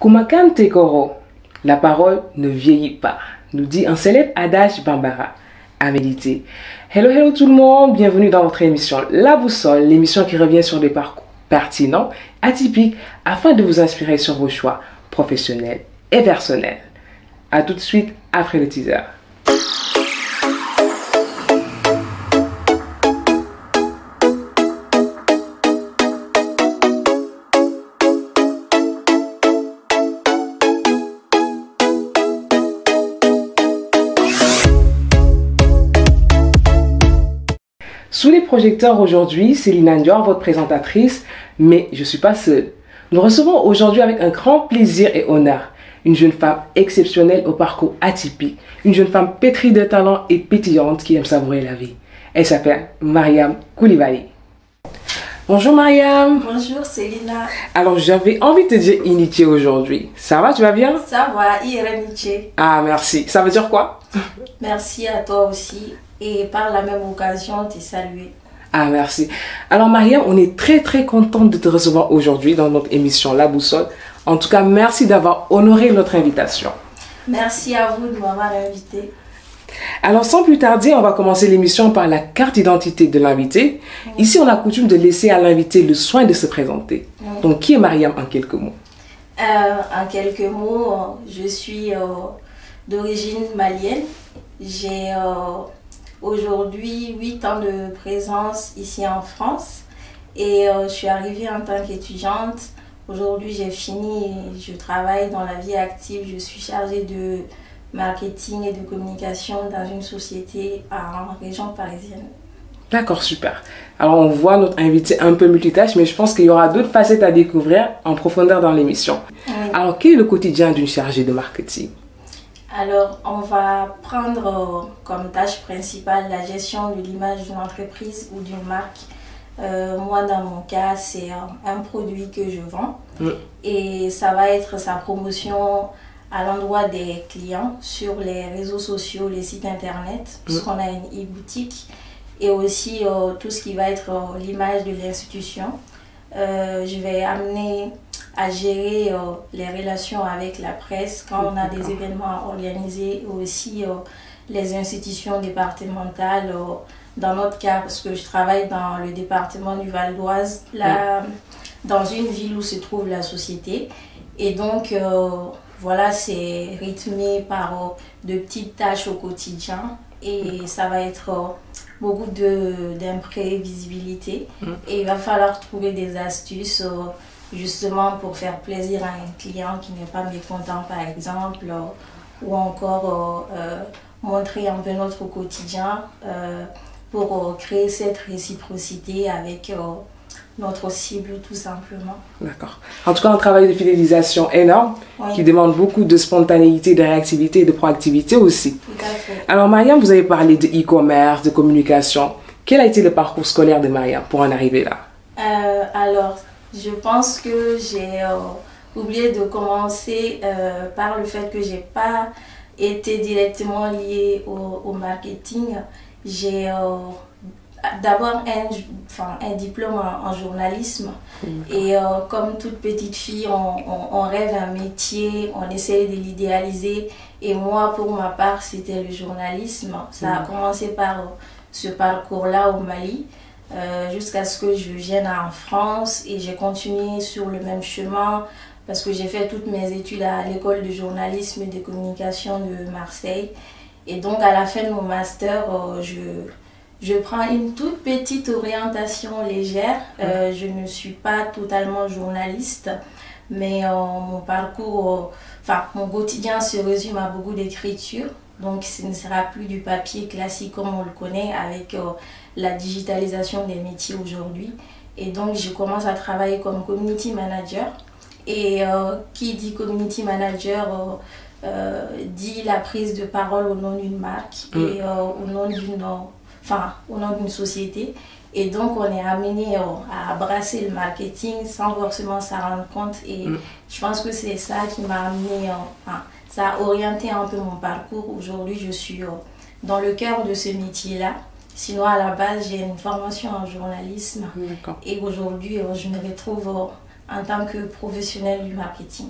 Kumakan Tekoro, la parole ne vieillit pas, nous dit un célèbre adage bambara. À méditer. Hello tout le monde, bienvenue dans votre émission La Boussole, l'émission qui revient sur des parcours pertinents, atypiques, afin de vous inspirer sur vos choix professionnels et personnels. A tout de suite après le teaser. Sous les projecteurs aujourd'hui, Céline Ndior, votre présentatrice, mais je ne suis pas seule. Nous recevons aujourd'hui avec un grand plaisir et honneur une jeune femme exceptionnelle au parcours atypique, une jeune femme pétrie de talent et pétillante qui aime savourer la vie. Elle s'appelle Mariam Koulibaly. Bonjour Mariam. Bonjour Célina. Alors j'avais envie de te dire Iniché aujourd'hui. Ça va, tu vas bien? Ça va, Iniché. Ah merci. Ça veut dire quoi? Merci à toi aussi. Et par la même occasion, te saluer. Ah, merci. Alors, Mariam, on est très contente de te recevoir aujourd'hui dans notre émission La Boussole. En tout cas, merci d'avoir honoré notre invitation. Merci à vous de m'avoir invité. Alors, sans plus tarder, on va commencer l'émission par la carte d'identité de l'invité. Ici, on a coutume de laisser à l'invité le soin de se présenter. Donc, qui est Mariam en quelques mots? En quelques mots, je suis d'origine malienne. J'ai aujourd'hui 8 ans de présence ici en France et je suis arrivée en tant qu'étudiante. Aujourd'hui, j'ai fini et je travaille dans la vie active. Je suis chargée de marketing et de communication dans une société en région parisienne. D'accord, super. Alors, on voit notre invité un peu multitâche, mais je pense qu'il y aura d'autres facettes à découvrir en profondeur dans l'émission. Oui. Alors, quel est le quotidien d'une chargée de marketing? Alors, on va prendre comme tâche principale la gestion de l'image d'une entreprise ou d'une marque. Moi, dans mon cas, c'est un produit que je vends et ça va être sa promotion à l'endroit des clients sur les réseaux sociaux, les sites internet, puisqu'on a une e-boutique, et aussi tout ce qui va être l'image de l'institution. Je vais amener à gérer les relations avec la presse quand on a des événements organisés, aussi les institutions départementales. Dans notre cas, parce que je travaille dans le département du Val d'Oise, dans une ville où se trouve la société. Et donc, voilà, c'est rythmé par de petites tâches au quotidien et ça va être beaucoup d'imprévisibilité. Et il va falloir trouver des astuces justement pour faire plaisir à un client qui n'est pas mécontent par exemple, ou encore montrer un peu notre quotidien pour créer cette réciprocité avec notre cible tout simplement. D'accord. En tout cas, un travail de fidélisation énorme qui demande beaucoup de spontanéité, de réactivité et de proactivité aussi. Tout à fait. Alors Mariam, vous avez parlé de e-commerce, de communication. Quel a été le parcours scolaire de Mariam pour en arriver là? Alors, je pense que j'ai oublié de commencer par le fait que je n'ai pas été directement liée au marketing. J'ai d'abord un diplôme en journalisme et comme toute petite fille, on rêve un métier, on essaye de l'idéaliser et moi, pour ma part, c'était le journalisme. Ça a commencé par ce parcours-là au Mali. Jusqu'à ce que je vienne en France et j'ai continué sur le même chemin parce que j'ai fait toutes mes études à l'école de journalisme et de communication de Marseille. Et donc à la fin de mon master, je prends une toute petite orientation légère. Je ne suis pas totalement journaliste, mais mon parcours, mon quotidien se résume à beaucoup d'écriture. Donc ce ne sera plus du papier classique comme on le connaît avec la digitalisation des métiers aujourd'hui. Et donc je commence à travailler comme community manager. Et qui dit community manager dit la prise de parole au nom d'une marque et au nom d'une société. Et donc on est amené à brasser le marketing sans forcément s'en rendre compte. Et je pense que c'est ça qui m'a amené, ça a orienté un peu mon parcours. Aujourd'hui je suis dans le cœur de ce métier-là. Sinon à la base j'ai une formation en journalisme. Et aujourd'hui je me retrouve en tant que professionnelle du marketing.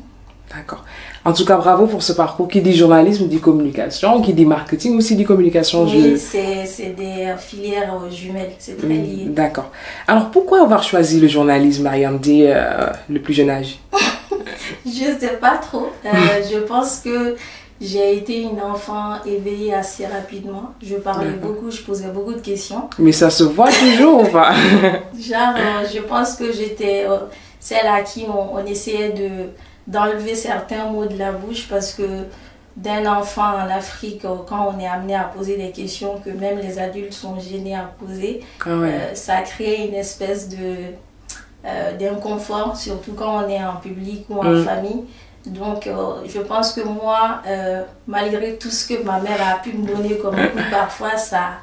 D'accord. En tout cas, bravo pour ce parcours qui dit journalisme, dit communication, qui dit marketing, aussi dit communication. Oui, c'est des filières jumelles, c'est très lié. D'accord. Alors, pourquoi avoir choisi le journalisme, Mariam, dès le plus jeune âge? Je sais pas trop. Je pense que j'ai été une enfant éveillée assez rapidement. Je parlais beaucoup, je posais beaucoup de questions. Mais ça se voit toujours ou pas? Genre, je pense que j'étais celle à qui on essayait d'enlever certains mots de la bouche parce que d'un enfant en Afrique, quand on est amené à poser des questions que même les adultes sont gênés à poser, ça crée une espèce d'inconfort, surtout quand on est en public ou en famille. Donc, je pense que moi, malgré tout ce que ma mère a pu me donner comme coup, parfois, ça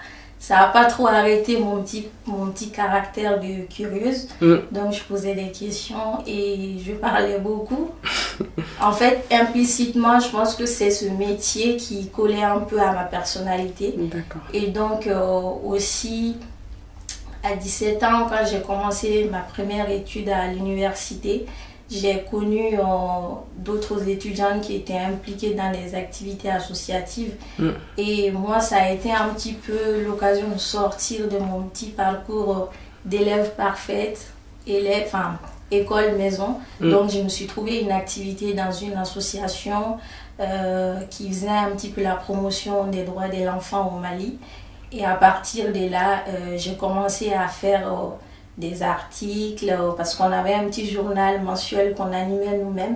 n'a pas trop arrêté mon petit caractère de curieuse. Donc, je posais des questions et je parlais beaucoup. En fait, implicitement, je pense que c'est ce métier qui collait un peu à ma personnalité. Et donc, aussi, à 17 ans, quand j'ai commencé ma première étude à l'université, j'ai connu d'autres étudiantes qui étaient impliquées dans des activités associatives. Et moi, ça a été un petit peu l'occasion de sortir de mon petit parcours d'élève parfaite, école-maison. Donc, je me suis trouvé une activité dans une association qui faisait un petit peu la promotion des droits de l'enfant au Mali. Et à partir de là, j'ai commencé à faire des articles, parce qu'on avait un petit journal mensuel qu'on animait nous-mêmes.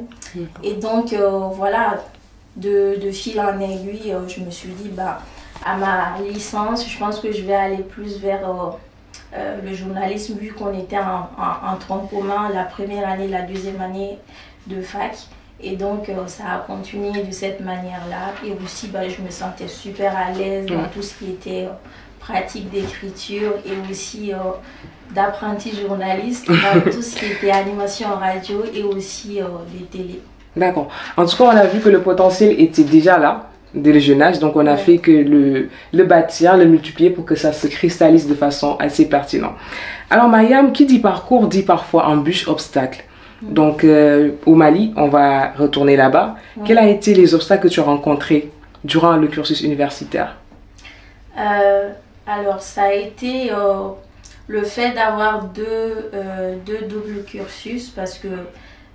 Et donc, voilà, de fil en aiguille, je me suis dit, à ma licence, je pense que je vais aller plus vers le journalisme, vu qu'on était en tronc commun la première année, la deuxième année de fac. Et donc, ça a continué de cette manière-là. Et aussi, je me sentais super à l'aise dans tout ce qui était pratique d'écriture et aussi d'apprenti journaliste dans tout ce qui était animation en radio et aussi les télés. D'accord. En tout cas, on a vu que le potentiel était déjà là dès le jeune âge. Donc, on a fait que le bâtir, le multiplier pour que ça se cristallise de façon assez pertinente. Alors, Mariam, qui dit parcours dit parfois embûche, obstacle. Donc, au Mali, on va retourner là-bas. Quels ont été les obstacles que tu as rencontrés durant le cursus universitaire? Alors, ça a été le fait d'avoir deux doubles cursus, parce que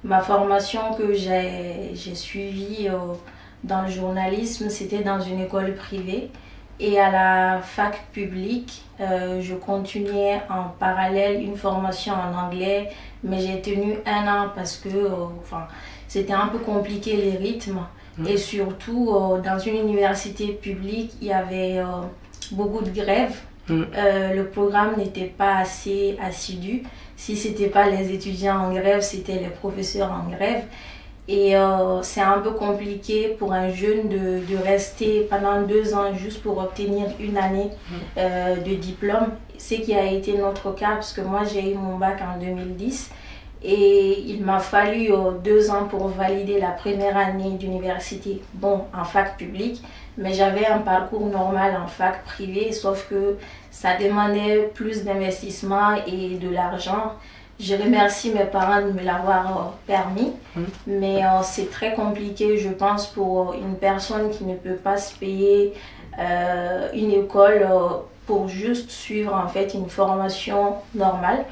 ma formation que j'ai suivie dans le journalisme, c'était dans une école privée. Et à la fac publique, je continuais en parallèle une formation en anglais, mais j'ai tenu 1 an parce que c'était un peu compliqué les rythmes. Et surtout, dans une université publique, il y avait beaucoup de grèves. Le programme n'était pas assez assidu. Si ce n'était pas les étudiants en grève, c'était les professeurs en grève. Et c'est un peu compliqué pour un jeune de rester pendant 2 ans juste pour obtenir une année de diplôme. Ce qui a été notre cas, parce que moi j'ai eu mon bac en 2010 et il m'a fallu 2 ans pour valider la première année d'université, en fac publique, mais j'avais un parcours normal en fac privé, sauf que ça demandait plus d'investissement et de l'argent. Je remercie mes parents de me l'avoir permis, mais c'est très compliqué, je pense, pour une personne qui ne peut pas se payer une école pour juste suivre en fait une formation normale.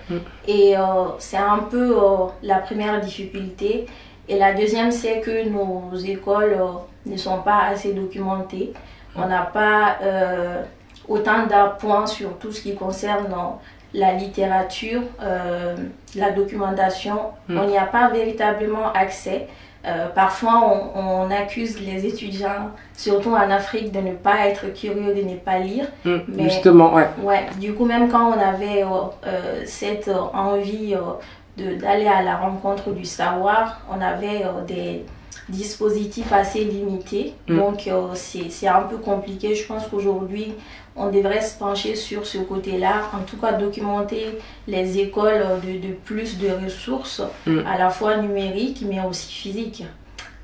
Et c'est un peu la première difficulté. Et la deuxième, c'est que nos écoles ne sont pas assez documentées. On n'a pas autant d'appoints sur tout ce qui concerne la littérature, la documentation. On n'y a pas véritablement accès. Parfois, on accuse les étudiants, surtout en Afrique, de ne pas être curieux, de ne pas lire. Mais, justement, du coup, même quand on avait cette envie d'aller à la rencontre du savoir, on avait des dispositifs assez limités. Donc, c'est un peu compliqué. Je pense qu'aujourd'hui, on devrait se pencher sur ce côté-là, en tout cas documenter les écoles de plus de ressources, à la fois numériques mais aussi physiques.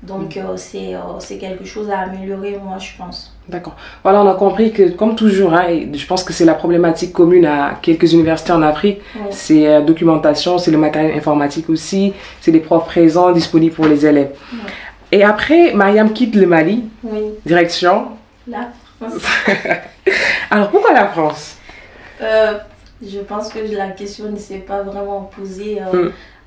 Donc c'est quelque chose à améliorer, moi je pense. D'accord. Voilà, on a compris que comme toujours, et je pense que c'est la problématique commune à quelques universités en Afrique, c'est la documentation, c'est le matériel informatique aussi, c'est des profs présents, disponibles pour les élèves. Et après, Mariam quitte le Mali, Oui, direction. la France. Alors, pourquoi la France? Je pense que la question ne s'est pas vraiment posée.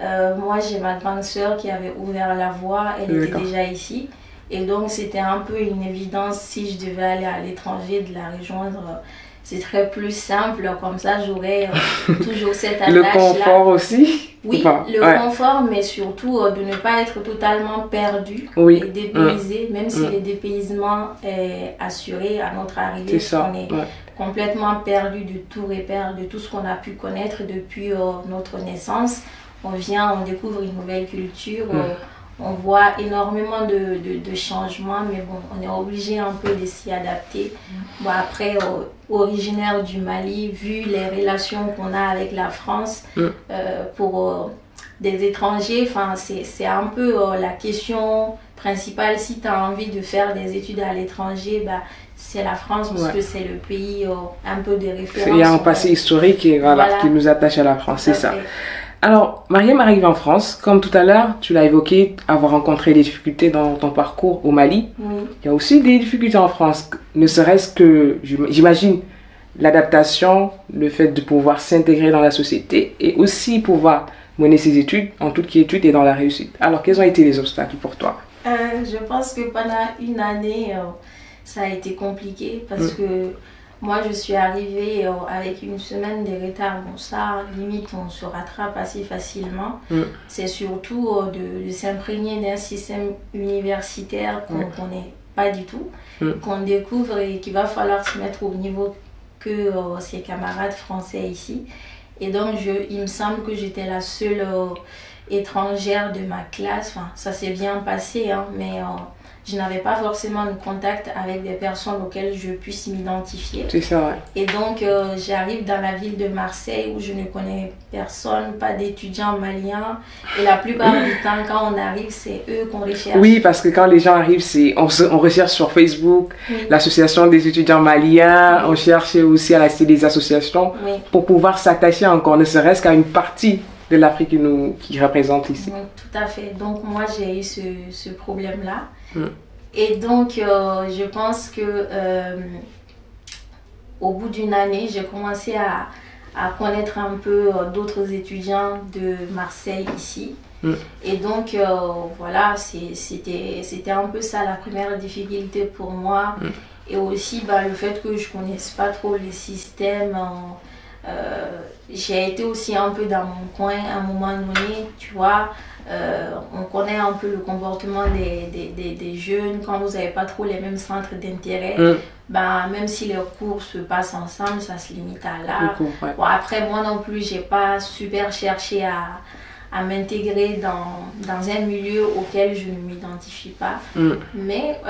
Moi, j'ai ma grande sœur qui avait ouvert la voie, elle était déjà ici. Et donc, c'était un peu une évidence si je devais aller à l'étranger de la rejoindre. C'est très plus simple, comme ça j'aurais toujours cette attache-là. Le confort aussi? Oui, le confort, mais surtout de ne pas être totalement perdu et dépaysé, même si le dépaysement est assuré à notre arrivée. On est complètement perdu de tout repère, de tout ce qu'on a pu connaître depuis notre naissance. On vient, on découvre une nouvelle culture, on voit énormément de changements, mais bon, on est obligé un peu de s'y adapter. Bon, après, originaire du Mali, vu les relations qu'on a avec la France, pour des étrangers, c'est un peu la question principale. Si tu as envie de faire des études à l'étranger, bah, c'est la France parce que c'est le pays un peu de référence. Il y a un passé historique et, voilà, qui nous attache à la France, c'est ça. Alors, Mariam arrive en France. Comme tout à l'heure, tu l'as évoqué, avoir rencontré des difficultés dans ton parcours au Mali. Il y a aussi des difficultés en France, ne serait-ce que, j'imagine, l'adaptation, le fait de pouvoir s'intégrer dans la société et aussi pouvoir mener ses études en toute quiétude et dans la réussite. Alors, quels ont été les obstacles pour toi? Je pense que pendant une année, ça a été compliqué parce que moi, je suis arrivée avec une semaine de retard. Bon, ça, limite, on se rattrape assez facilement. C'est surtout de s'imprégner d'un système universitaire qu'on ne connaît pas du tout, qu'on découvre et qu'il va falloir se mettre au niveau que ses camarades français ici. Et donc, il me semble que j'étais la seule étrangère de ma classe. Enfin, ça s'est bien passé, hein, mais je n'avais pas forcément de contact avec des personnes auxquelles je puisse m'identifier. C'est ça, ouais. Et donc, j'arrive dans la ville de Marseille où je ne connais personne, pas d'étudiants maliens. Et la plupart du temps, quand on arrive, c'est eux qu'on recherche. Oui, parce que quand les gens arrivent, on recherche sur Facebook l'association des étudiants maliens. On cherche aussi à la cité des associations pour pouvoir s'attacher encore, ne serait-ce qu'à une partie de l'Afrique qui représente ici. Tout à fait. Donc, moi, j'ai eu ce problème-là. Et donc, je pense que au bout d'une année, j'ai commencé à connaître un peu d'autres étudiants de Marseille ici. Et donc, voilà, c'était un peu ça la première difficulté pour moi. Et aussi, le fait que je ne connaisse pas trop les systèmes. J'ai été aussi un peu dans mon coin à un moment donné, tu vois. On connaît un peu le comportement des jeunes quand vous n'avez pas trop les mêmes centres d'intérêt. Même si les cours se passent ensemble, ça se limite à là. Bon, après, moi non plus, j'ai pas super cherché à m'intégrer dans un milieu auquel je ne m'identifie pas. Mais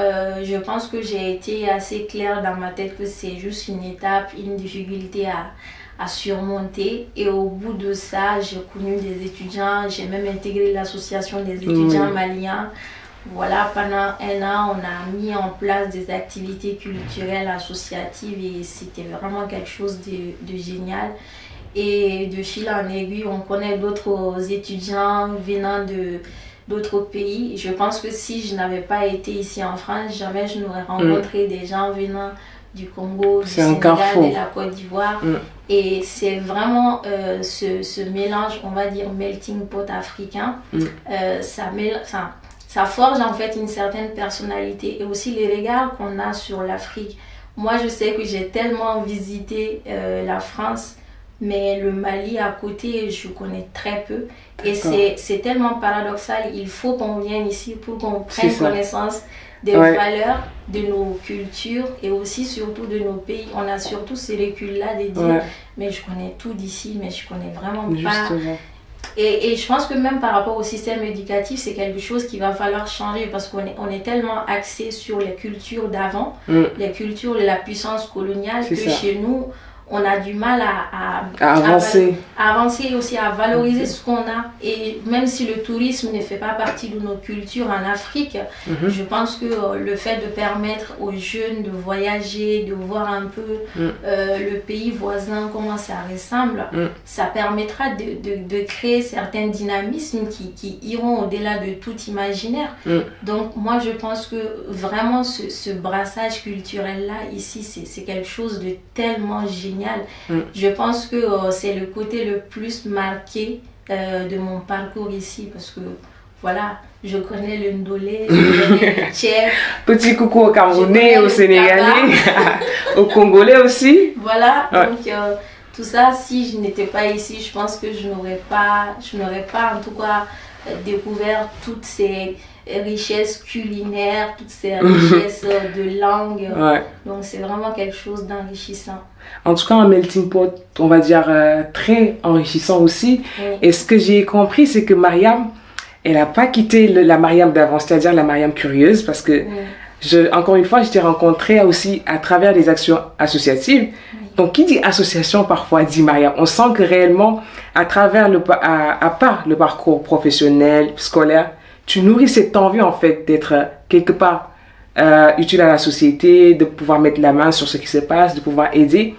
je pense que j'ai été assez claire dans ma tête que c'est juste une étape, une difficulté à surmonter. Et au bout de ça, j'ai connu des étudiants, j'ai même intégré l'association des étudiants maliens. Voilà, pendant un an, on a mis en place des activités culturelles associatives et c'était vraiment quelque chose de génial. Et de fil en aiguille, on connaît d'autres étudiants venant d'autres pays. Je pense que si je n'avais pas été ici en France, jamais je n'aurais rencontré des gens venant du Congo, du Sénégal et de la Côte d'Ivoire. Et c'est vraiment ce mélange, on va dire melting pot africain. Ça forge en fait une certaine personnalité et aussi les regards qu'on a sur l'Afrique. Moi, je sais que j'ai tellement visité la France, mais le Mali à côté, je connais très peu. Et c'est tellement paradoxal. Il faut qu'on vienne ici pour qu'on prenne connaissance des valeurs, de nos cultures et aussi surtout de nos pays. On a surtout ces reculs-là de dire mais je connais tout d'ici, mais je connais vraiment pas. Et je pense que même par rapport au système éducatif, c'est quelque chose qu'il va falloir changer parce qu'on est tellement axé sur les cultures d'avant, les cultures de la puissance coloniale, que chez nous, on a du mal à avancer. À avancer et aussi à valoriser ce qu'on a. Et même si le tourisme ne fait pas partie de nos cultures en Afrique, je pense que le fait de permettre aux jeunes de voyager, de voir un peu le pays voisin, comment ça ressemble, ça permettra de créer certains dynamismes qui iront au-delà de tout imaginaire. Donc moi je pense que vraiment ce brassage culturel-là ici, c'est quelque chose de tellement génial. Je pense que c'est le côté le plus marqué de mon parcours ici parce que voilà, je connais le ndolé, je connais le tchèque. Petit coucou au Camerounais, au Sénégalais, au Congolais aussi. Voilà, donc tout ça, si je n'étais pas ici, je pense que je n'aurais pas en tout cas découvert toutes ces richesses culinaires, toutes ces richesses de langue. Donc c'est vraiment quelque chose d'enrichissant. En tout cas, un melting pot, on va dire, très enrichissant aussi. Et ce que j'ai compris, c'est que Mariam, elle n'a pas quitté la Mariam d'avant, c'est-à-dire la Mariam curieuse, parce que, encore une fois, je t'ai rencontrée aussi à travers des actions associatives. Donc, qui dit association, parfois dit Mariam. On sent que réellement, à travers à part le parcours professionnel, scolaire, tu nourris cette envie, en fait, d'être quelque part utile à la société, de pouvoir mettre la main sur ce qui se passe, de pouvoir aider.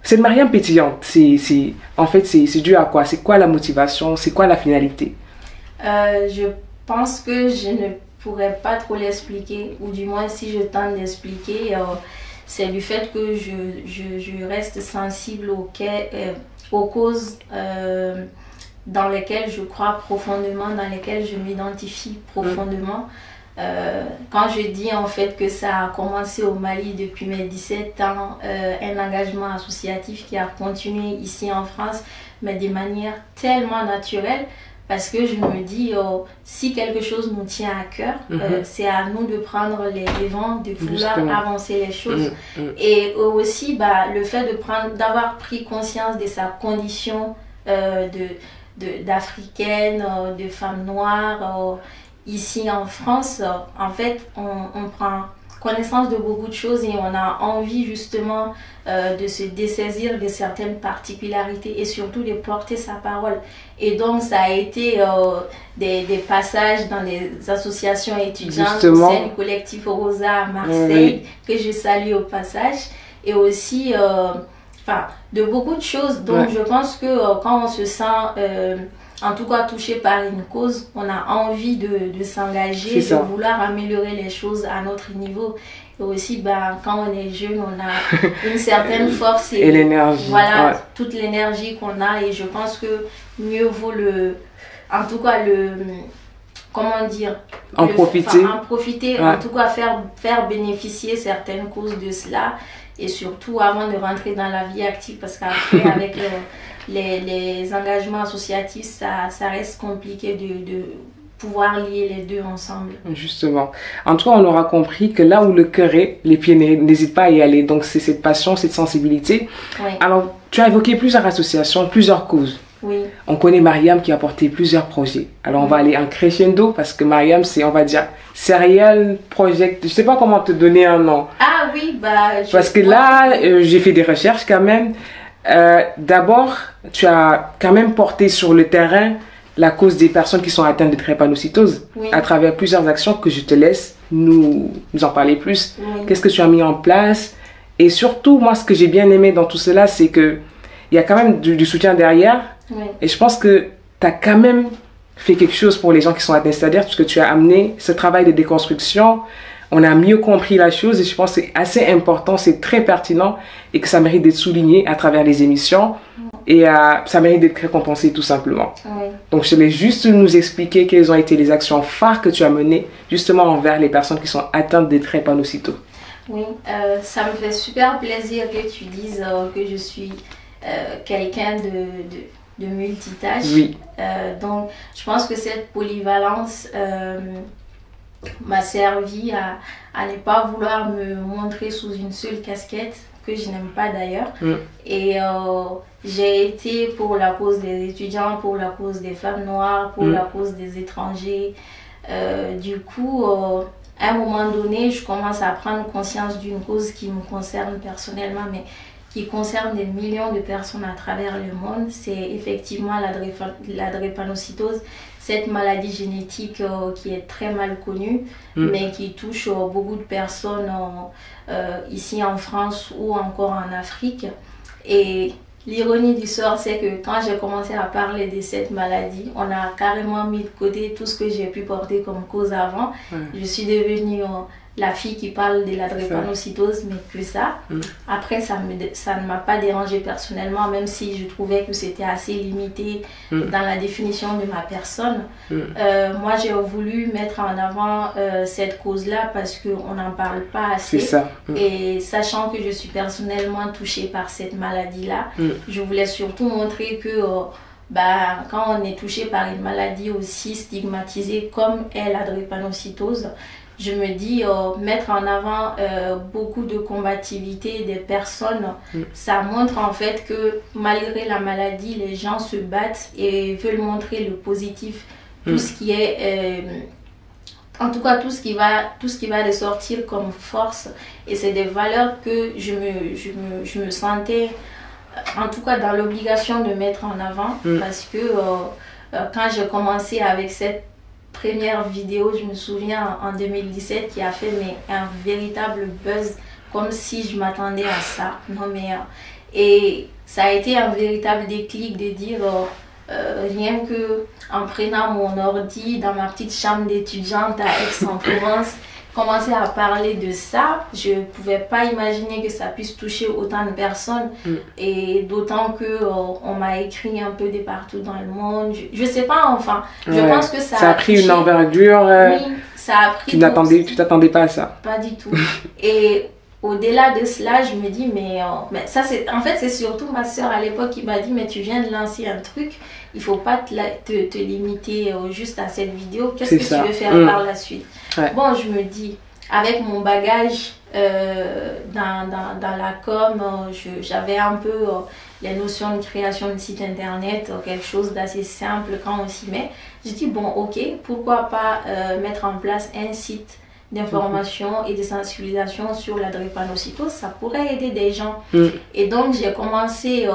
Cette Mariam pétillante, en fait, c'est dû à quoi? C'est quoi la motivation? C'est quoi la finalité? Je pense que je ne pourrais pas trop l'expliquer, ou du moins si je tente d'expliquer, c'est du fait que je reste sensible aux causes dans lesquelles je crois profondément, dans lesquelles je m'identifie profondément. Quand je dis en fait que ça a commencé au Mali depuis mes 17 ans, un engagement associatif qui a continué ici en France, mais de manière tellement naturelle, parce que je me dis, si quelque chose nous tient à cœur, c'est à nous de prendre les devants, de vouloir avancer les choses. Et aussi, le fait d'avoir pris conscience de sa condition d'africaine, de femme noire, ici en France, en fait, on prend connaissance de beaucoup de choses et on a envie justement de se dessaisir de certaines particularités et surtout de porter sa parole. Et donc ça a été des passages dans les associations étudiantes, au sein du collectif Rosa à Marseille, que je salue au passage, et aussi de beaucoup de choses. Donc je pense que quand on se sent en tout cas touché par une cause, on a envie de s'engager, de vouloir améliorer les choses à notre niveau. Et aussi, quand on est jeune, on a une certaine force et l'énergie. Voilà, toute l'énergie qu'on a. Et je pense que mieux vaut en tout cas, comment dire, en profiter, en tout cas faire bénéficier certaines causes de cela. Et surtout avant de rentrer dans la vie active, parce qu'après, avec les engagements associatifs, ça reste compliqué de pouvoir lier les deux ensemble. Justement. En tout cas, on aura compris que là où le cœur est, les pieds n'hésitent pas à y aller. Donc, c'est cette passion, cette sensibilité. Alors, tu as évoqué plusieurs associations, plusieurs causes. On connaît Mariam qui a porté plusieurs projets. Alors, on va aller en crescendo parce que Mariam, c'est, on va dire, Serial Project. Je ne sais pas comment te donner un nom. Ah oui, parce que là, j'ai fait des recherches quand même. D'abord, tu as quand même porté sur le terrain la cause des personnes qui sont atteintes de drépanocytose à travers plusieurs actions que je te laisse nous en parler plus. Qu'est-ce que tu as mis en place? Et surtout, moi, ce que j'ai bien aimé dans tout cela, c'est qu'il y a quand même du soutien derrière. Et je pense que tu as quand même fait quelque chose pour les gens qui sont atteints, c'est-à-dire que tu as amené ce travail de déconstruction. On a mieux compris la chose et je pense que c'est assez important, c'est très pertinent et que ça mérite d'être souligné à travers les émissions et ça mérite d'être récompensé tout simplement. Donc je vais juste nous expliquer quelles ont été les actions phares que tu as menées justement envers les personnes qui sont atteintes de drépanocytose. Oui, ça me fait super plaisir que tu dises que je suis quelqu'un de multitâche. Donc je pense que cette polyvalence m'a servi à ne pas vouloir me montrer sous une seule casquette, que je n'aime pas d'ailleurs. Et j'ai été pour la cause des étudiants, pour la cause des femmes noires, pour la cause des étrangers. Du coup, à un moment donné, je commence à prendre conscience d'une cause qui me concerne personnellement, mais qui concerne des millions de personnes à travers le monde. C'est effectivement la drépanocytose, cette maladie génétique qui est très mal connue, mais qui touche beaucoup de personnes ici en France ou encore en Afrique. Et l'ironie du sort, c'est que quand j'ai commencé à parler de cette maladie, on a carrément mis de côté tout ce que j'ai pu porter comme cause avant. Je suis devenue la fille qui parle de la drépanocytose, mais que ça. Après, ça ne m'a pas dérangée personnellement, même si je trouvais que c'était assez limité dans la définition de ma personne. Moi, j'ai voulu mettre en avant cette cause-là parce qu'on n'en parle pas assez. C'est ça. Et sachant que je suis personnellement touchée par cette maladie-là, je voulais surtout montrer que quand on est touché par une maladie aussi stigmatisée comme est la drépanocytose, je me dis mettre en avant beaucoup de combativité des personnes, ça montre en fait que malgré la maladie, les gens se battent et veulent montrer le positif, tout ce qui est en tout cas tout ce qui va ressortir comme force, et c'est des valeurs que je me sentais en tout cas dans l'obligation de mettre en avant, parce que quand j'ai commencé avec cette première vidéo, je me souviens en 2017, qui a fait un véritable buzz, comme si je m'attendais à ça. Et ça a été un véritable déclic de dire rien que en prenant mon ordi dans ma petite chambre d'étudiante à Aix-en-Provence, commencer à parler de ça, je ne pouvais pas imaginer que ça puisse toucher autant de personnes, et d'autant que on m'a écrit un peu de partout dans le monde. Je sais pas, enfin, je pense que ça a pris une envergure. Oui, ça a pris. Tu t'attendais pas à ça? Pas du tout. Et au-delà de cela, je me dis, mais ça, en fait, c'est surtout ma soeur à l'époque qui m'a dit, mais tu viens de lancer un truc, il faut pas te limiter juste à cette vidéo. Qu'est-ce que tu veux faire par la suite? Bon, je me dis, avec mon bagage dans la com, j'avais un peu les notions de création de site internet, quelque chose d'assez simple quand on s'y met. J'ai dit, bon, ok, pourquoi pas mettre en place un site d'information et de sensibilisation sur la drépanocytose, ça pourrait aider des gens. Et donc, j'ai commencé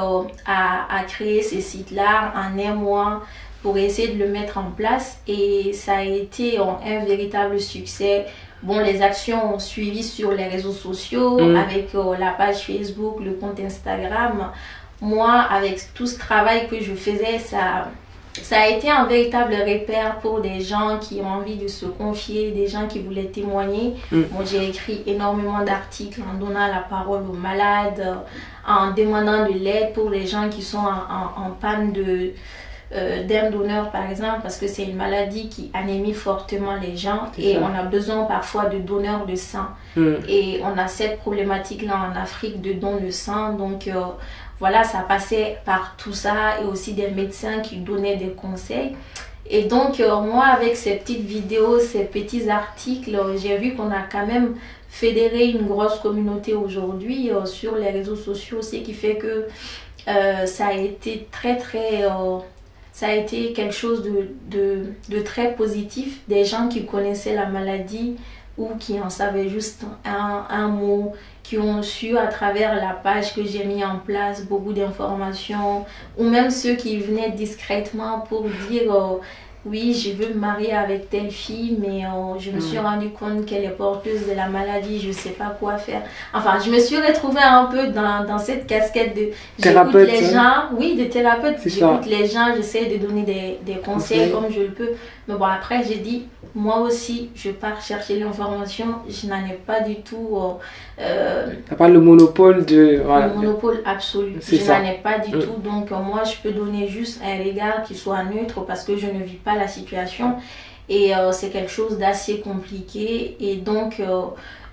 à créer ces sites-là en un mois pour essayer de le mettre en place, et ça a été un véritable succès. Bon, les actions ont suivi sur les réseaux sociaux, avec la page Facebook, le compte Instagram. Moi, avec tout ce travail que je faisais, ça a été un véritable repère pour des gens qui ont envie de se confier, des gens qui voulaient témoigner. Bon, j'ai écrit énormément d'articles en donnant la parole aux malades, en demandant de l'aide pour les gens qui sont en panne d'un donneur, par exemple, parce que c'est une maladie qui anémie fortement les gens, et on a besoin parfois de donneurs de sang. Et on a cette problématique-là en Afrique de don de sang. Donc voilà, ça passait par tout ça, et aussi des médecins qui donnaient des conseils. Et donc moi, avec ces petites vidéos, ces petits articles, j'ai vu qu'on a quand même fédéré une grosse communauté aujourd'hui sur les réseaux sociaux, ce qui fait que ça a été ça a été quelque chose de très positif. Des gens qui connaissaient la maladie ou qui en savaient juste un mot, qui ont su à travers la page que j'ai mis en place beaucoup d'informations, ou même ceux qui venaient discrètement pour dire oui, je veux me marier avec telle fille, mais je me suis rendu compte qu'elle est porteuse de la maladie, je ne sais pas quoi faire. Enfin, je me suis retrouvée un peu dans cette casquette de... J'écoute les gens, oui, de thérapeute. J'écoute les gens, j'essaie de donner des conseils comme je le peux. Mais bon, après, j'ai dit, moi aussi, je pars chercher l'information. Je n'en ai pas du tout... T'as pas le monopole de... Voilà. Le monopole absolu. Je n'en ai pas du tout. Donc, moi, je peux donner juste un regard qui soit neutre parce que je ne vis pas la situation. Et c'est quelque chose d'assez compliqué. Et donc,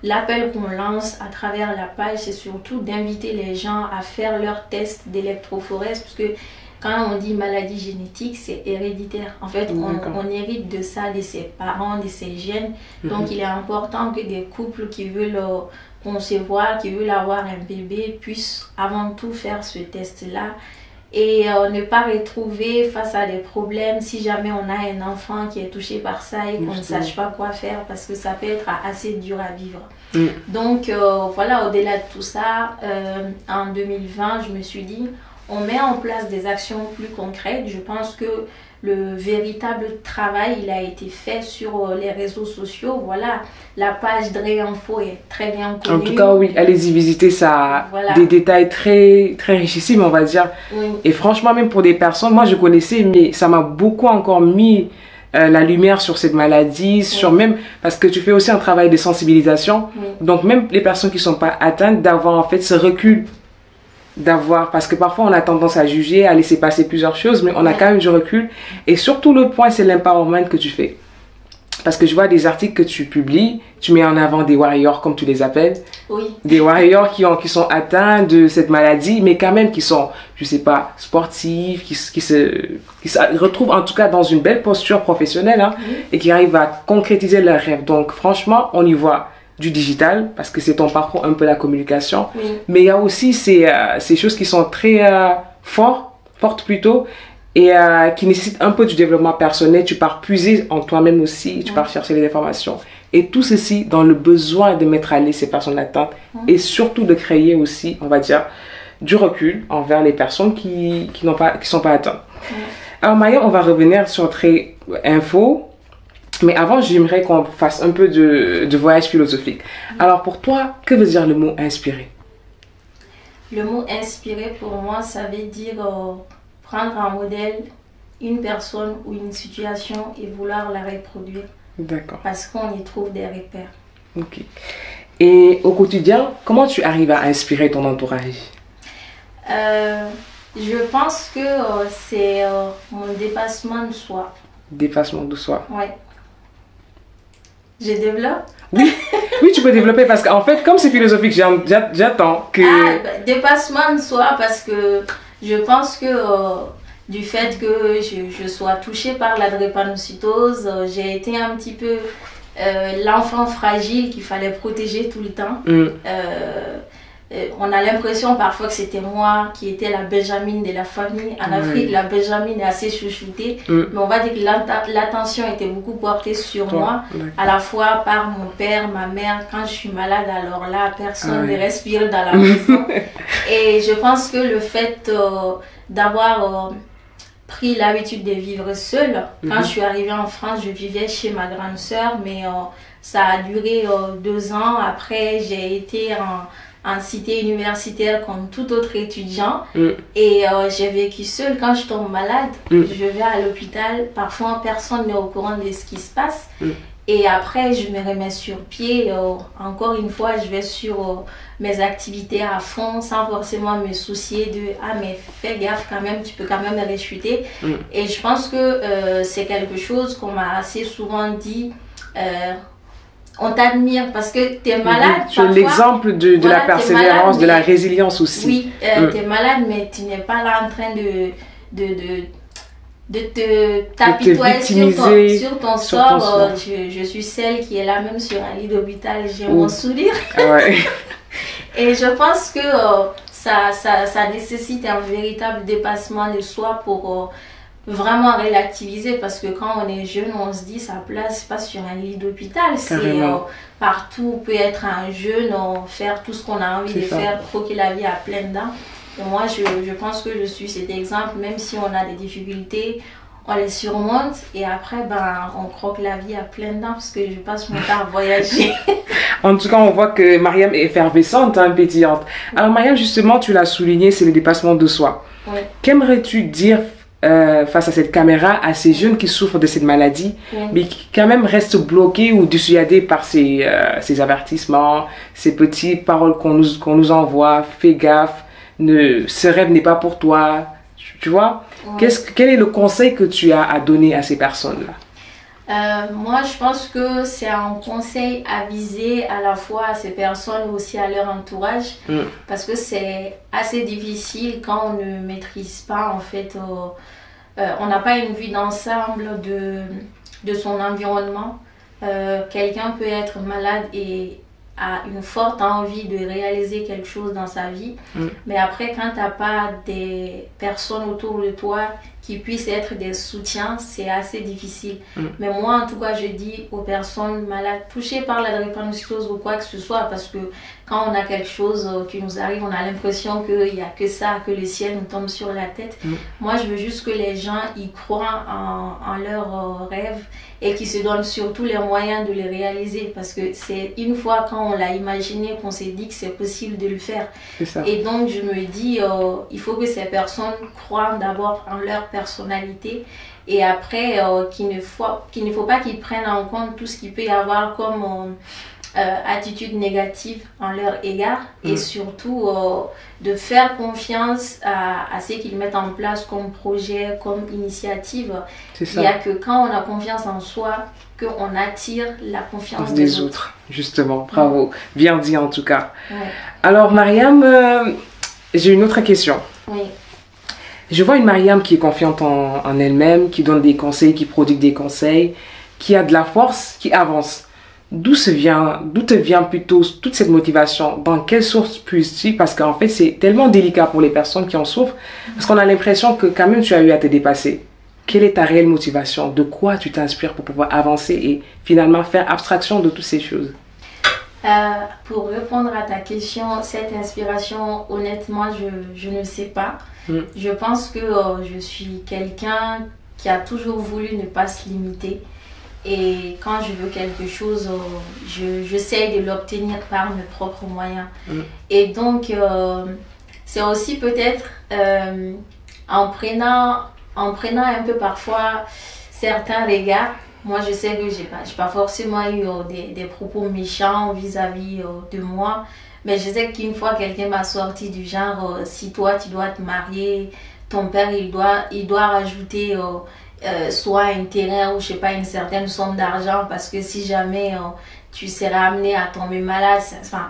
l'appel qu'on lance à travers la page, c'est surtout d'inviter les gens à faire leur test d'électrophorèse, parce que quand on dit maladie génétique, c'est héréditaire. En fait, on hérite de ça, de ses parents, de ses gènes. Donc, il est important que des couples qui veulent concevoir, qui veulent avoir un bébé, puissent avant tout faire ce test-là. et ne pas retrouver face à des problèmes si jamais on a un enfant qui est touché par ça et qu'on ne sache pas quoi faire parce que ça peut être assez dur à vivre. Donc voilà, au-delà de tout ça, en 2020, je me suis dit, on met en place des actions plus concrètes. Je pense que le véritable travail, il a été fait sur les réseaux sociaux. Voilà, la page Dre Info est très bien connue. En tout cas, oui, allez-y visiter, ça voilà. Des détails très, très richissimes, on va dire. Oui. Et franchement, même pour des personnes, moi je connaissais, mais ça m'a beaucoup encore mis la lumière sur cette maladie, oui. Sur même, parce que tu fais aussi un travail de sensibilisation. Oui. Donc même les personnes qui ne sont pas atteintes, d'avoir en fait ce recul. Parce que parfois on a tendance à juger, à laisser passer plusieurs choses, mais on a quand même du recul. Et surtout le point, c'est l'empowerment que tu fais. Parce que je vois des articles que tu publies, tu mets en avant des warriors comme tu les appelles. Oui. Des warriors qui sont atteints de cette maladie, mais quand même qui sont, je sais pas, sportifs, qui se retrouvent en tout cas dans une belle posture professionnelle, hein, oui. Et qui arrivent à concrétiser leurs rêves. Donc franchement, on y voit du digital, parce que c'est ton parcours, un peu la communication. Oui. Mais il y a aussi ces choses qui sont très fortes plutôt, et qui nécessitent un peu du développement personnel. Tu pars puiser en toi-même aussi, tu pars chercher les informations. Et tout ceci dans le besoin de mettre à l'aise ces personnes atteintes, et surtout de créer aussi, on va dire, du recul envers les personnes qui sont pas atteintes. Alors Maya, on va revenir sur Très Info. Mais avant, j'aimerais qu'on fasse un peu de voyage philosophique. Alors pour toi, que veut dire le mot inspiré? Le mot inspiré pour moi, ça veut dire prendre un modèle, une personne ou une situation et vouloir la reproduire. D'accord. Parce qu'on y trouve des repères. Ok. Et au quotidien, comment tu arrives à inspirer ton entourage? Je pense que c'est mon dépassement de soi. Dépassement de soi? Oui. Je développe? Oui, oui, tu peux développer parce qu'en fait, comme c'est philosophique, j'attends que... Dépassement de soi parce que je pense que du fait que je sois touchée par la drépanocytose, j'ai été un petit peu l'enfant fragile qu'il fallait protéger tout le temps. On a l'impression parfois que c'était moi qui étais la Benjamine de la famille. En Afrique, la Benjamine est assez chouchoutée. Mais on va dire que l'attention était beaucoup portée sur moi. À la fois par mon père, ma mère. Quand je suis malade, alors là, personne ne respire dans la maison. Et je pense que le fait d'avoir pris l'habitude de vivre seule, quand je suis arrivée en France, je vivais chez ma grande sœur. Mais ça a duré 2 ans. Après, j'ai été en cité universitaire comme tout autre étudiant et j'ai vécu seule. Quand je tombe malade, je vais à l'hôpital, parfois personne n'est au courant de ce qui se passe et après je me remets sur pied, encore une fois je vais sur mes activités à fond sans forcément me soucier de mais fais gaffe quand même, tu peux quand même rechuter et je pense que c'est quelque chose qu'on m'a assez souvent dit. On t'admire parce que tu es malade. Tu es l'exemple de la persévérance, de la résilience aussi. Oui, tu es malade, mais tu n'es pas là en train de te t'apitoyer sur ton sort. Je suis celle qui est là même sur un lit d'hôpital, j'ai mon sourire. Et je pense que ça nécessite un véritable dépassement de soi pour... vraiment relativiser parce que quand on est jeune on se dit sa place pas sur un lit d'hôpital, c'est partout peut être un jeune, faire tout ce qu'on a envie de faire, croquer la vie à pleines dents. Et moi je pense que je suis cet exemple, même si on a des difficultés on les surmonte et après on croque la vie à pleines dents parce que je passe mon temps à voyager. En tout cas on voit que Mariam est effervescente, pétillante. Alors Mariam, justement tu l'as souligné, c'est le dépassement de soi. Qu'aimerais-tu dire face à cette caméra, à ces jeunes qui souffrent de cette maladie, mais qui quand même restent bloqués ou dissuadés par ces avertissements, ces petites paroles qu'on nous envoie, fais gaffe, ce rêve n'est pas pour toi, tu vois? Quel est le conseil que tu as à donner à ces personnes-là? Moi, je pense que c'est un conseil avisé à la fois à ces personnes et aussi à leur entourage, parce que c'est assez difficile quand on ne maîtrise pas, en fait, on n'a pas une vue d'ensemble de son environnement. Quelqu'un peut être malade et a une forte envie de réaliser quelque chose dans sa vie. Mais après, quand tu n'as pas des personnes autour de toi qui puissent être des soutiens, c'est assez difficile. Mais moi, en tout cas, je dis aux personnes malades, touchées par la drépanocytose ou quoi que ce soit, parce que quand on a quelque chose qui nous arrive, on a l'impression qu'il n'y a que ça, que le ciel nous tombe sur la tête. Moi, je veux juste que les gens y croient en leurs rêves et qu'ils se donnent surtout les moyens de les réaliser, parce que c'est une fois quand on l'a imaginé qu'on s'est dit que c'est possible de le faire. Et donc, je me dis, il faut que ces personnes croient d'abord en leur personnalité et après, qu'il ne faut pas qu'ils prennent en compte tout ce qu'il peut y avoir comme attitude négative en leur égard et surtout de faire confiance à ce qu'ils mettent en place comme projet, comme initiative. Il n'y a que quand on a confiance en soi qu'on attire la confiance des autres. Justement, bravo. Bien dit en tout cas. Alors Mariam, j'ai une autre question. Je vois une Mariam qui est confiante en elle-même, qui donne des conseils, qui prodigue des conseils, qui a de la force, qui avance. D'où te vient plutôt toute cette motivation? Dans quelle source puisses-tu? Parce qu'en fait, c'est tellement délicat pour les personnes qui en souffrent, parce qu'on a l'impression que quand même tu as eu à te dépasser. Quelle est ta réelle motivation? De quoi tu t'inspires pour pouvoir avancer et finalement faire abstraction de toutes ces choses? Pour répondre à ta question, cette inspiration, honnêtement, je ne sais pas. Je pense que je suis quelqu'un qui a toujours voulu ne pas se limiter. Et quand je veux quelque chose, j'essaie de l'obtenir par mes propres moyens. Et donc, c'est aussi peut-être en prenant un peu parfois certains regards. Moi, je sais que je n'ai pas forcément eu des propos méchants vis-à-vis de moi. Mais je sais qu'une fois, quelqu'un m'a sorti du genre, si toi, tu dois te marier, ton père, il doit rajouter... soit un terrain ou je sais pas une certaine somme d'argent parce que si jamais tu serais amené à tomber malade,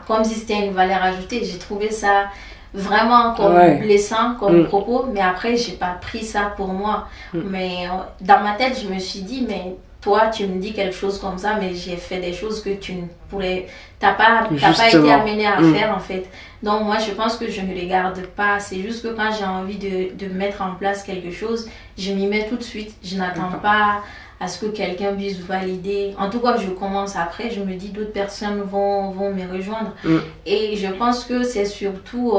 comme si c'était une valeur ajoutée. J'ai trouvé ça vraiment comme blessant comme propos, mais après j'ai pas pris ça pour moi. Mais dans ma tête je me suis dit, mais toi tu me dis quelque chose comme ça, mais j'ai fait des choses que t'as pas été amené à faire en fait. Donc moi je pense que je ne les garde pas, c'est juste que quand j'ai envie de mettre en place quelque chose, je m'y mets tout de suite, je n'attends pas à ce que quelqu'un puisse valider. En tout cas je commence après, je me dis d'autres personnes vont me rejoindre. Et je pense que c'est surtout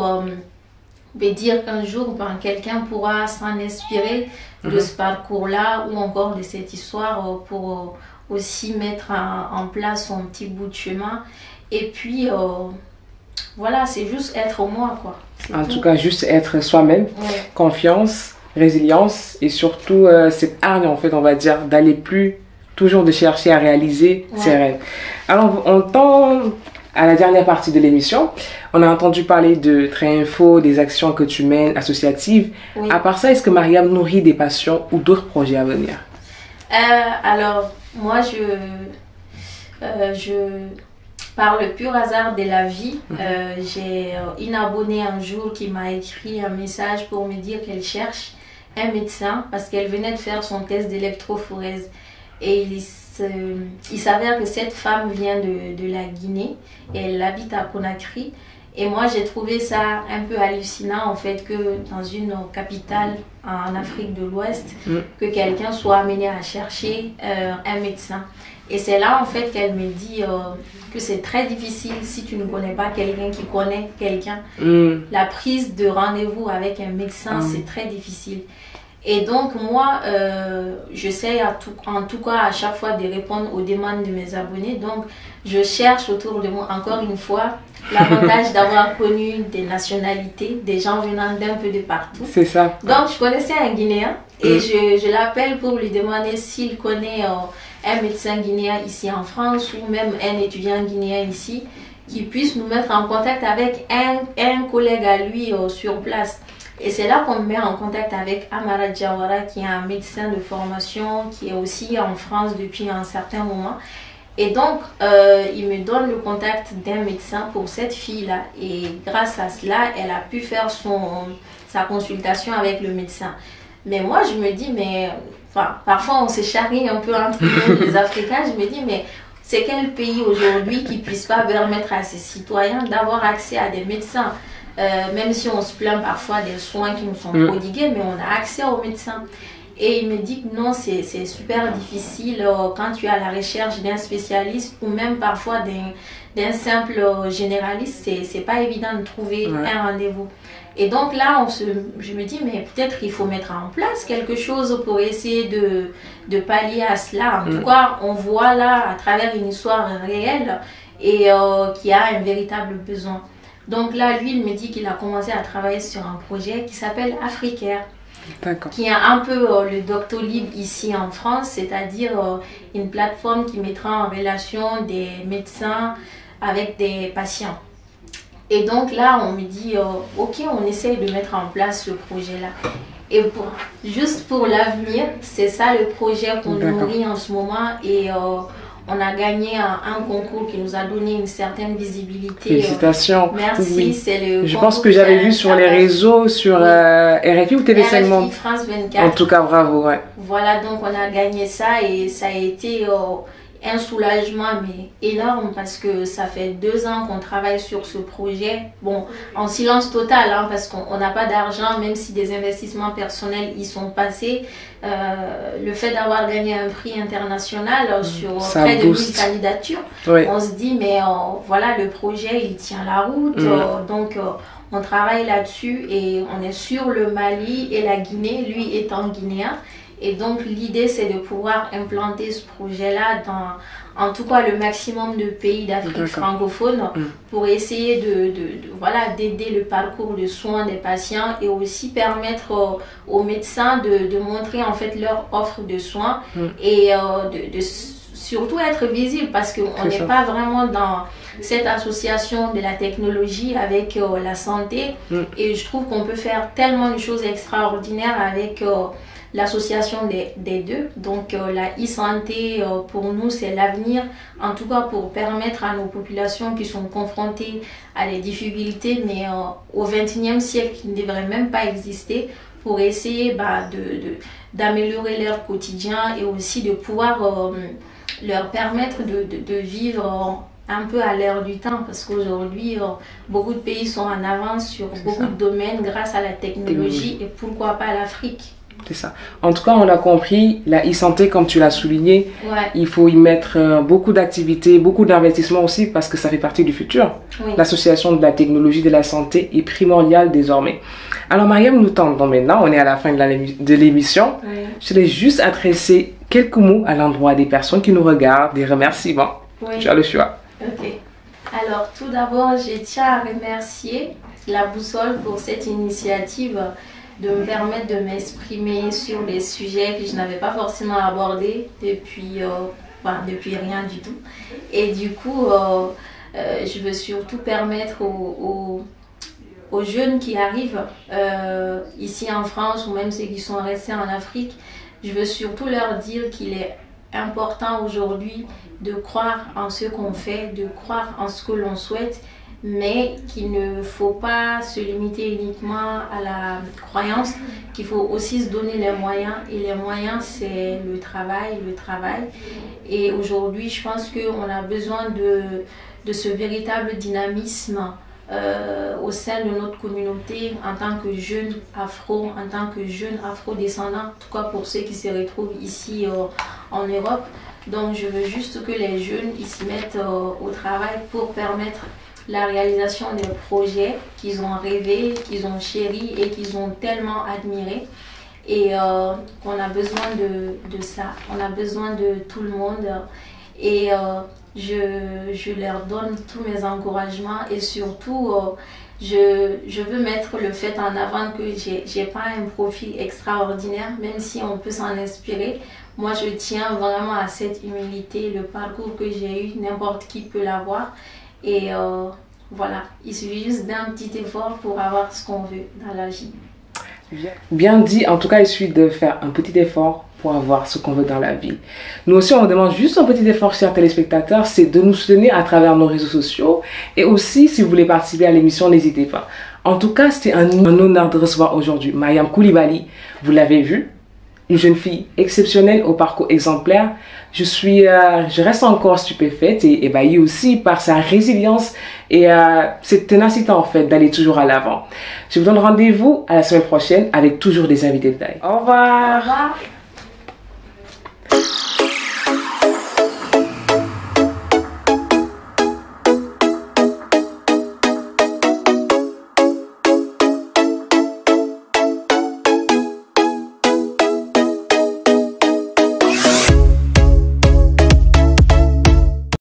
de dire qu'un jour quelqu'un pourra s'en inspirer de ce parcours-là ou encore de cette histoire pour aussi mettre en place son petit bout de chemin. Et puis... voilà, c'est juste être moi, quoi. En tout cas, juste être soi-même, confiance, résilience et surtout cette hargne, en fait, on va dire, d'aller plus, toujours de chercher à réaliser ses rêves. Alors, on tend à la dernière partie de l'émission. On a entendu parler de Tréinfo, des actions que tu mènes, associatives. À part ça, est-ce que Mariam nourrit des passions ou d'autres projets à venir? Alors, moi, par le pur hasard de la vie, j'ai une abonnée un jour qui m'a écrit un message pour me dire qu'elle cherche un médecin parce qu'elle venait de faire son test d'électrophorèse. Et il s'avère que cette femme vient de la Guinée et elle habite à Conakry. Et moi, j'ai trouvé ça un peu hallucinant en fait que dans une capitale en Afrique de l'Ouest, que quelqu'un soit amené à chercher un médecin. Et c'est là en fait qu'elle me dit que c'est très difficile si tu ne connais pas quelqu'un qui connaît quelqu'un. La prise de rendez-vous avec un médecin, c'est très difficile. Et donc moi, j'essaie en tout cas à chaque fois de répondre aux demandes de mes abonnés. Donc je cherche autour de moi, encore une fois, l'avantage d'avoir connu des nationalités, des gens venant d'un peu de partout. C'est ça. Donc je connaissais un Guinéen et je l'appelle pour lui demander s'il connaît un médecin guinéen ici en France ou même un étudiant guinéen ici qui puisse nous mettre en contact avec un collègue à lui sur place. Et c'est là qu'on me met en contact avec Amara Diawara qui est un médecin de formation qui est aussi en France depuis un certain moment. Et donc, il me donne le contact d'un médecin pour cette fille-là. Et grâce à cela, elle a pu faire sa consultation avec le médecin. Mais moi, je me dis, parfois on se charrie un peu entre nous, les Africains. Je me dis, mais c'est quel pays aujourd'hui qui ne puisse pas permettre à ses citoyens d'avoir accès à des médecins? Même si on se plaint parfois des soins qui nous sont prodigués, mais on a accès aux médecins. Et il me dit que non, c'est super difficile quand tu es à la recherche d'un spécialiste ou même parfois d'un simple généraliste, c'est pas évident de trouver un rendez-vous. Et donc là, je me dis, mais peut-être qu'il faut mettre en place quelque chose pour essayer de pallier à cela. En tout cas, on voit là, à travers une histoire réelle, et qu'il y a un véritable besoin. Donc là, lui, il me dit qu'il a commencé à travailler sur un projet qui s'appelle Africaire, qui est un peu le Doctolib ici en France, c'est-à-dire une plateforme qui mettra en relation des médecins avec des patients. Et donc là, on me dit, ok, on essaye de mettre en place ce projet-là. Et juste pour l'avenir, c'est ça le projet qu'on nourrit en ce moment. Et on a gagné un concours qui nous a donné une certaine visibilité. Félicitations. Merci, oui. C'est le Je pense que j'avais vu sur les réseaux, sur RFI ou TV5 Monde. RFI France 24. En tout cas, bravo. Ouais. Voilà, donc on a gagné ça et ça a été un soulagement mais énorme parce que ça fait 2 ans qu'on travaille sur ce projet. Bon, en silence total hein, parce qu'on n'a pas d'argent, même si des investissements personnels y sont passés. Le fait d'avoir gagné un prix international sur près de 1000 candidatures, on se dit mais voilà, le projet il tient la route. Donc on travaille là-dessus et on est sur le Mali et la Guinée, lui étant guinéen. Et donc l'idée c'est de pouvoir implanter ce projet-là dans en tout cas le maximum de pays d'Afrique francophone pour essayer voilà, d'aider le parcours de soins des patients et aussi permettre aux médecins de montrer en fait leur offre de soins et de surtout être visible parce qu'on n'est pas vraiment dans cette association de la technologie avec la santé et je trouve qu'on peut faire tellement de choses extraordinaires avec l'association des deux. Donc la e-santé pour nous c'est l'avenir, en tout cas pour permettre à nos populations qui sont confrontées à des difficultés mais au XXIe siècle qui ne devraient même pas exister, pour essayer d'améliorer leur quotidien et aussi de pouvoir leur permettre de vivre un peu à l'heure du temps parce qu'aujourd'hui beaucoup de pays sont en avance sur beaucoup de domaines grâce à la technologie et pourquoi pas l'Afrique. C'est ça. En tout cas, on a compris, la e-santé, comme tu l'as souligné, il faut y mettre beaucoup d'activités, beaucoup d'investissements aussi parce que ça fait partie du futur. L'association de la technologie de la santé est primordiale désormais. Alors Mariam, nous tendons maintenant, on est à la fin de l'émission. Je voulais juste adresser quelques mots à l'endroit des personnes qui nous regardent, des remerciements. Tu as le choix. Ok. Alors tout d'abord, je tiens à remercier la Boussole pour cette initiative de me permettre de m'exprimer sur des sujets que je n'avais pas forcément abordés depuis rien du tout. Et du coup, je veux surtout permettre aux jeunes qui arrivent ici en France ou même ceux qui sont restés en Afrique, je veux surtout leur dire qu'il est important aujourd'hui de croire en ce qu'on fait, de croire en ce que l'on souhaite, mais qu'il ne faut pas se limiter uniquement à la croyance, qu'il faut aussi se donner les moyens. Et les moyens, c'est le travail. Et aujourd'hui, je pense qu'on a besoin de ce véritable dynamisme au sein de notre communauté en tant que jeunes afro, en tant que jeunes afro-descendants, en tout cas pour ceux qui se retrouvent ici en Europe. Donc je veux juste que les jeunes ils se mettent au travail pour permettre la réalisation des projets qu'ils ont rêvé, qu'ils ont chéri et qu'ils ont tellement admiré. Et qu'on a besoin de ça, on a besoin de tout le monde. Et je leur donne tous mes encouragements et surtout je veux mettre le fait en avant que j'ai pas un profil extraordinaire, même si on peut s'en inspirer. Moi je tiens vraiment à cette humilité, le parcours que j'ai eu, n'importe qui peut l'avoir. Et voilà, il suffit juste d'un petit effort pour avoir ce qu'on veut dans la vie. Bien dit, en tout cas il suffit de faire un petit effort pour avoir ce qu'on veut dans la vie. Nous aussi on demande juste un petit effort, chers téléspectateurs, c'est de nous soutenir à travers nos réseaux sociaux. Et aussi si vous voulez participer à l'émission, n'hésitez pas. En tout cas c'était un honneur de recevoir aujourd'hui Mariam Koulibaly, vous l'avez vu. une jeune fille exceptionnelle au parcours exemplaire. Je reste encore stupéfaite et ébahie aussi par sa résilience et cette ténacité en fait d'aller toujours à l'avant. Je vous donne rendez-vous à la semaine prochaine avec toujours des invités de taille. Au revoir. Au revoir.